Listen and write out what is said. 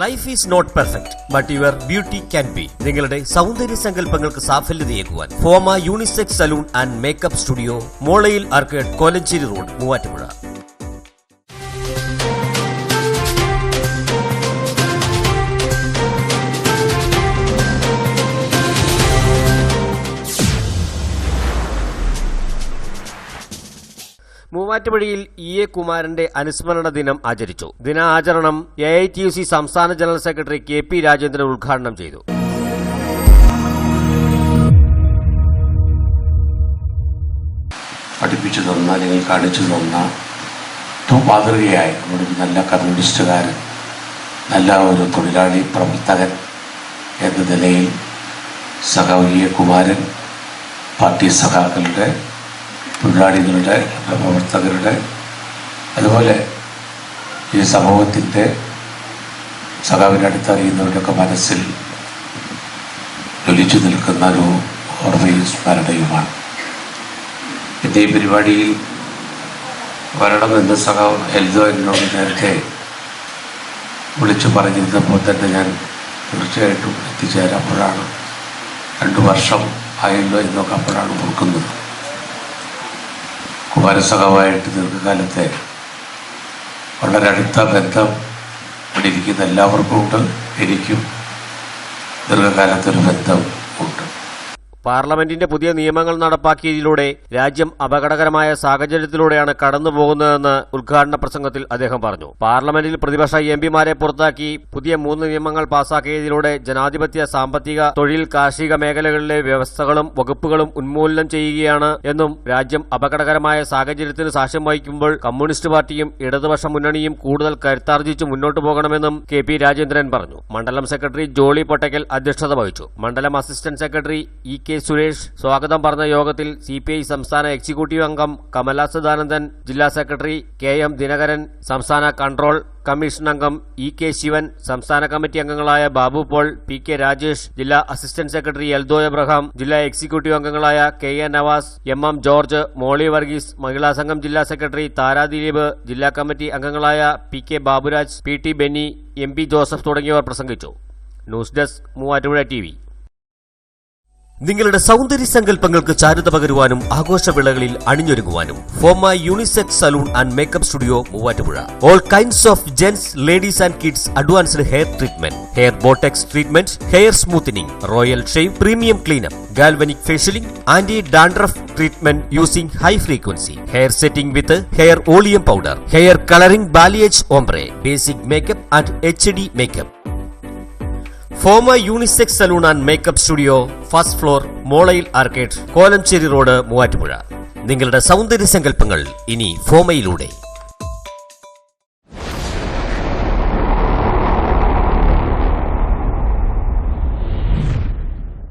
Life is not perfect but your beauty can be. നിങ്ങളുടെ സൗന്ദര്യ സങ്കല്പങ്ങൾക്ക് സാഫല്യതയേകുവാൻ Foma unisex salon and makeup studio, Molayil arcade, Kolenchery road, Muvattupuzha. മൂവാറ്റുപുഴയിൽ E.A. കുമാരന്റെ അനുസ്മരണ ദിനം ആചരിച്ചു. ദിനാചരണം AITUC സംസ്ഥാന ജനറൽ സെക്രട്ടറി KP രാജേന്ദ്രൻ ഉദ്ഘാടനം ചെയ്തു. പഠിപ്പിച്ചു തന്ന, അല്ലെങ്കിൽ കാണിച്ചു തന്ന മാതൃകയായി നമ്മുടെ നല്ല കമ്മ്യൂണിസ്റ്റുകാരൻ, നല്ല ഒരു തൊഴിലാളി പ്രവർത്തകൻ എന്ന നിലയിൽ E.A. കുമാരൻ പാർട്ടി സഖാക്കളുടെ, തൊഴിലാളികളുടെ, പ്രവർത്തകരുടെ, അതുപോലെ ഈ സമൂഹത്തിൻ്റെ സഖാവിനെ അടുത്തറിയുന്നവരുടെയൊക്കെ മനസ്സിൽ ജ്വലിച്ചു നിൽക്കുന്ന ഒരു ഓർമ്മയും സ്മരണയുമാണ്. എൻ്റെ ഈ പരിപാടിയിൽ വരണമെന്ന് സഖാവ് എൽദോ എന്നോട് നേരത്തെ വിളിച്ചു പറഞ്ഞിരുന്നപ്പോൾ തന്നെ ഞാൻ തീർച്ചയായിട്ടും എത്തിച്ചേരാപ്പോഴാണ് 2 വർഷം ആയല്ലോ എന്നൊക്കെ അപ്പോഴാണ് ഓർക്കുന്നത്. കുമാരസഖാവായിട്ട് ദീർഘകാലത്തെ വളരെ അടുത്ത ബന്ധം ഇവിടെ ഇരിക്കുന്ന എല്ലാവർക്കും ഉണ്ട്. എനിക്കും ദീർഘകാലത്തൊരു ബന്ധം ഉണ്ട്. പാർലമെന്റിന്റെ പുതിയ നിയമങ്ങൾ നടപ്പാക്കിയതിലൂടെ രാജ്യം അപകടകരമായ സാഹചര്യത്തിലൂടെയാണ് കടന്നുപോകുന്നതെന്ന് ഉദ്ഘാടന പ്രസംഗത്തിൽ അദ്ദേഹം പറഞ്ഞു. പാർലമെന്റിൽ പ്രതിപക്ഷ MPമാരെ പുറത്താക്കി പുതിയ 3 നിയമങ്ങൾ പാസാക്കിയതിലൂടെ ജനാധിപത്യ, സാമ്പത്തിക, തൊഴിൽ, കാർഷിക മേഖലകളിലെ വ്യവസ്ഥകളും വകുപ്പുകളും ഉന്മൂലനം ചെയ്യുകയാണ് എന്നും രാജ്യം അപകടകരമായ സാഹചര്യത്തിന് സാക്ഷ്യം വഹിക്കുമ്പോൾ കമ്മ്യൂണിസ്റ്റ് പാർട്ടിയും ഇടതുപക്ഷ മുന്നണിയും കൂടുതൽ കരുത്താർജിച്ച് മുന്നോട്ടു പോകണമെന്നും KP രാജേന്ദ്രൻ പറഞ്ഞു. മണ്ഡലം സെക്രട്ടറി ജോളി പൊട്ടക്കൽ അധ്യക്ഷത വഹിച്ചു. മണ്ഡലം അസിസ്റ്റന്റ് സെക്രട്ടറി E.K. സുരേഷ് സ്വാഗതം പറഞ്ഞ യോഗത്തിൽ CPI സംസ്ഥാന എക്സിക്യൂട്ടീവ് അംഗം കമല സദാനന്ദൻ, ജില്ലാ സെക്രട്ടറി KM ദിനകരൻ, സംസ്ഥാന കൺട്രോൾ കമ്മീഷൻ അംഗം E.K. ശിവൻ, സംസ്ഥാന കമ്മിറ്റി അംഗങ്ങളായ ബാബു പോൾ, P.K. രാജേഷ്, ജില്ലാ അസിസ്റ്റന്റ് സെക്രട്ടറി എൽദോ എബ്രഹാം, ജില്ലാ എക്സിക്യൂട്ടീവ് അംഗങ്ങളായ KA Navas, MM George, Molly Varghese, മഹിളാ സംഘം ജില്ലാ സെക്രട്ടറി താര ദിലീപ്, ജില്ലാ കമ്മിറ്റി അംഗങ്ങളായ P.K. Baburaj, PT Benny, MP Joseph തുടങ്ങിയവർ പ്രസംഗിച്ചു. News desk, Muvattupuzha TV. നിങ്ങളുടെ സൗന്ദര്യ സങ്കല്പങ്ങൾക്ക് ചാരുത പകരുവാനും ആഘോഷവേളകളിൽ അണിഞ്ഞൊരുങ്ങുവാനും Foma unisex salon and makeup studio, Muvattupuzha. All kinds of gents, ladies and kids advanced hair treatment, hair botox treatment, hair smoothening, royal shave, premium cleanup, galvanic facialing, anti dandruff treatment using high frequency, hair setting with hair volume powder, hair colouring, balayage ombre, basic makeup and HD makeup. Foma unisex salon and makeup studio, first floor, Molayil arcade, Kolenchery road, Muvattupuzha. നിങ്ങളുടെ സൗന്ദര്യ സങ്കല്പങ്ങൾ ഇനി ഫോമയിലൂടെ.